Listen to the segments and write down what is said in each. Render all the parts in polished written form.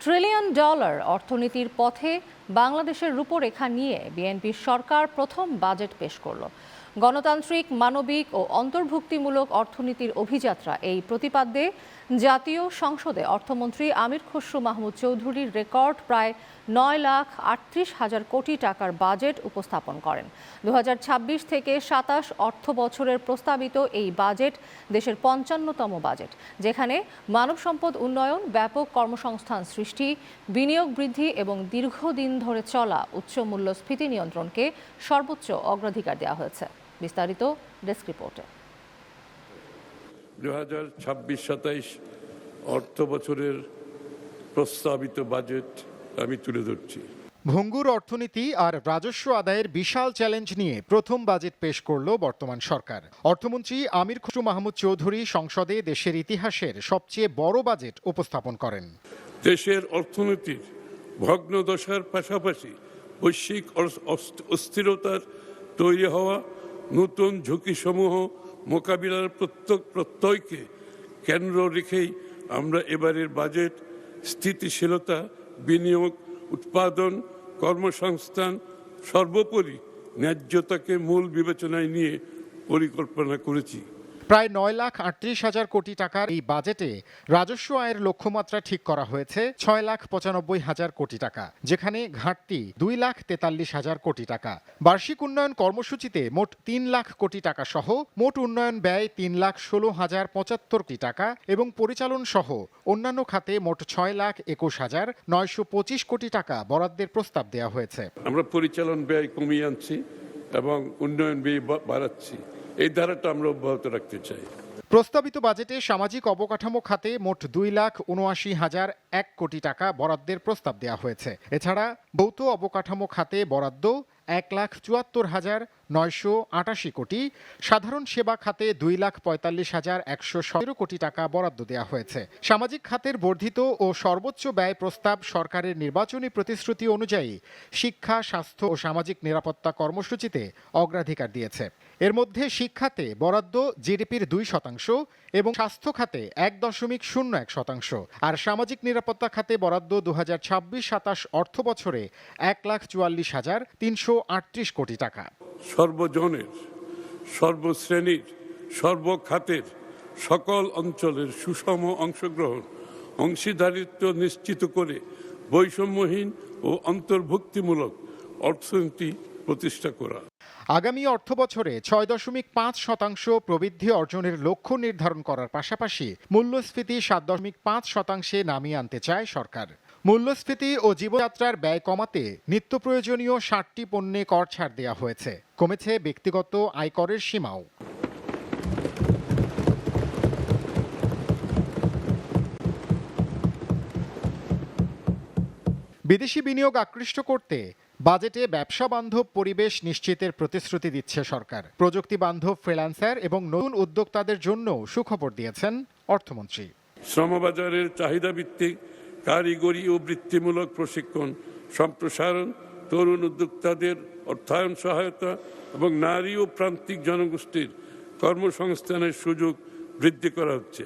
Trillion dollar অর্থনীতির পথে বাংলাদেশের রূপরেখা নিয়ে বিএনপির সরকার প্রথম বাজেট পেশ করল। গণতান্ত্রিক, মানবিক ও অন্তর্ভুক্তিমূলক অর্থনীতির অভিযাত্রা এই প্রতিপাদ্যে জাতীয় সংসদে অর্থমন্ত্রী আমির খসরু মাহমুদ চৌধুরীর রেকর্ড প্রায় 9,38,000 কোটি টাকার বাজেট উপস্থাপন করেন। 2026 থেকে 27 অর্থ বছরের প্রস্তাবিত এই বাজেট দেশের 55তম বাজেট, যেখানে মানব সম্পদ উন্নয়ন, ব্যাপক কর্মসংস্থান সৃষ্টি, বিনিয়োগ বৃদ্ধি এবং দীর্ঘদিন ধরে চলা উচ্চ মূল্যস্ফীতি নিয়ন্ত্রণকে সর্বোচ্চ অগ্রাধিকার দেওয়া হয়েছে। বিস্তারিত ডেস্ক রিপোর্টে। 2026-27 অর্থ বছরের প্রস্তাবিত বাজেট আমি তুলে ধরছি। ভঙ্গুর অর্থনীতি আর রাজস্ব আদায়ের বিশাল চ্যালেঞ্জ নিয়ে প্রথম বাজেট পেশ করল বর্তমান সরকার। অর্থমন্ত্রী আমির খসরু মাহমুদ চৌধুরী সংসদে দেশের ইতিহাসের সবচেয়ে বড় বাজেট উপস্থাপন করেন। দেশের অর্থনীতির ভগ্নদশার পাশাপাশি বৈশ্বিক অস্থিরতার তৈরি হওয়া নতুন ঝুঁকিসমূহ মোকাবিলার প্রত্যয়কে কেন্দ্র রেখেই আমরা এবারের বাজেট স্থিতিশীলতা, বিনিয়োগ, উৎপাদন, কর্মসংস্থান, সর্বোপরি ন্যায্যতাকে মূল বিবেচনায় নিয়ে পরিকল্পনা করেছি। প্রায় 9,38,000 কোটি টাকার এই বাজেটে রাজস্ব আয়ের লক্ষ্যমাত্রা ঠিক করা হয়েছে 6,95,000 কোটি টাকা, যেখানে ঘাটতি 2,43,000 কোটি টাকা। বার্ষিক উন্নয়ন কর্মসূচিতে মোট 3 লাখ কোটি টাকা সহ মোট উন্নয়ন ব্যয় 3,16,075 কোটি টাকা এবং পরিচালন সহ অন্যান্য খাতে মোট 6,21,925 কোটি টাকা বরাদ্দের প্রস্তাব দেওয়া হয়েছে। আমরা পরিচালন ব্যয় কমিয়ে আনছি এবং উন্নয়ন ব্যয় বাড়াচ্ছি। এই ধারাটা আমরা অব্যাহত রাখতে চাই। প্রস্তাবিত বাজেটে সামাজিক অবকাঠামো খাতে মোট 2,79,001 কোটি টাকা বরাদ্দের প্রস্তাব দেওয়া হয়েছে। এছাড়া ভৌত অবকাঠামো খাতে বরাদ্দ 1,74,988 কোটি, সাধারণ সেবা খাতে 2,45,117 কোটি টাকা বরাদ্দ দেওয়া হয়েছে। সামাজিক খাতের বর্ধিত ও সর্বোচ্চ ব্যয় প্রস্তাব সরকারের নির্বাচনী প্রতিশ্রুতি অনুযায়ী শিক্ষা, স্বাস্থ্য ও সামাজিক নিরাপত্তা কর্মসূচিতে অগ্রাধিকার দিয়েছে। এর মধ্যে শিক্ষাতে বরাদ্দ জিডিপির 2% এবং স্বাস্থ্য খাতে 1.01%, আর সামাজিক নিরাপত্তা খাতে বরাদ্দ 2026-27 অর্থ বছরে 1,44,338 কোটি টাকা। সর্বজনের, সর্বশ্রেণীর, সর্বখাতের, সকল অঞ্চলের সুষম অংশগ্রহণ, অংশীদারিত্ব নিশ্চিত করে বৈষম্যহীন ও অন্তর্ভুক্তিমূলক অর্থনীতি প্রতিষ্ঠা করা। আগামী অর্থ বছরে 6.5% প্রবৃদ্ধি অর্জনের লক্ষ্য নির্ধারণ করার পাশাপাশি মূল্যস্ফীতি 7.5% নামিয়ে আনতে চায় সরকার। মূল্যস্ফীতি ও জীবনযাত্রার ব্যয় কমাতে নিত্য প্রয়োজনীয় 60টি পণ্যে কর ছাড় দেওয়া হয়েছে। কমেছে ব্যক্তিগত আয়করের সীমাও। বিদেশি বিনিয়োগ আকৃষ্ট করতে বাজেটে ব্যবসা বান্ধব পরিবেশ নিশ্চিতের প্রতিশ্রুতি দিচ্ছে সরকার। প্রযুক্তি বান্ধব ফ্রিল্যান্সার এবং নতুন উদ্যোক্তাদের জন্য সুখবর দিয়েছেন অর্থমন্ত্রী। শ্রমবাজারের চাহিদা ভিত্তিক কারিগরি ও বৃত্তিমূলক প্রশিক্ষণ সম্প্রসারণ, তরুণ উদ্যোক্তাদের অর্থায়ন সহায়তা এবং নারী ও প্রান্তিক জনগোষ্ঠীর কর্মসংস্থানের সুযোগ বৃদ্ধি করা হচ্ছে।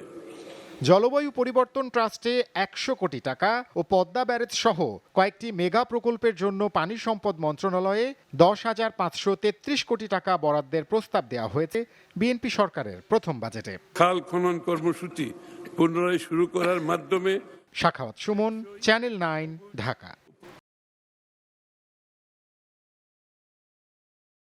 জলবায়ু পরিবর্তন ট্রাস্টে 100 কোটি টাকা ও পদ্মা ব্যারেজ সহ কয়েকটি মেগা প্রকল্পের জন্য পানি সম্পদ মন্ত্রণালয়ে 10,533 কোটি টাকা বরাদ্দের প্রস্তাব দেওয়া হয়েছে বিএনপি সরকারের প্রথম বাজেটে। খাল খনন কর্মসূচি পুনরায় শুরু করার মাধ্যমে। সাখাওয়াত সুমন, চ্যানেল 9, ঢাকা।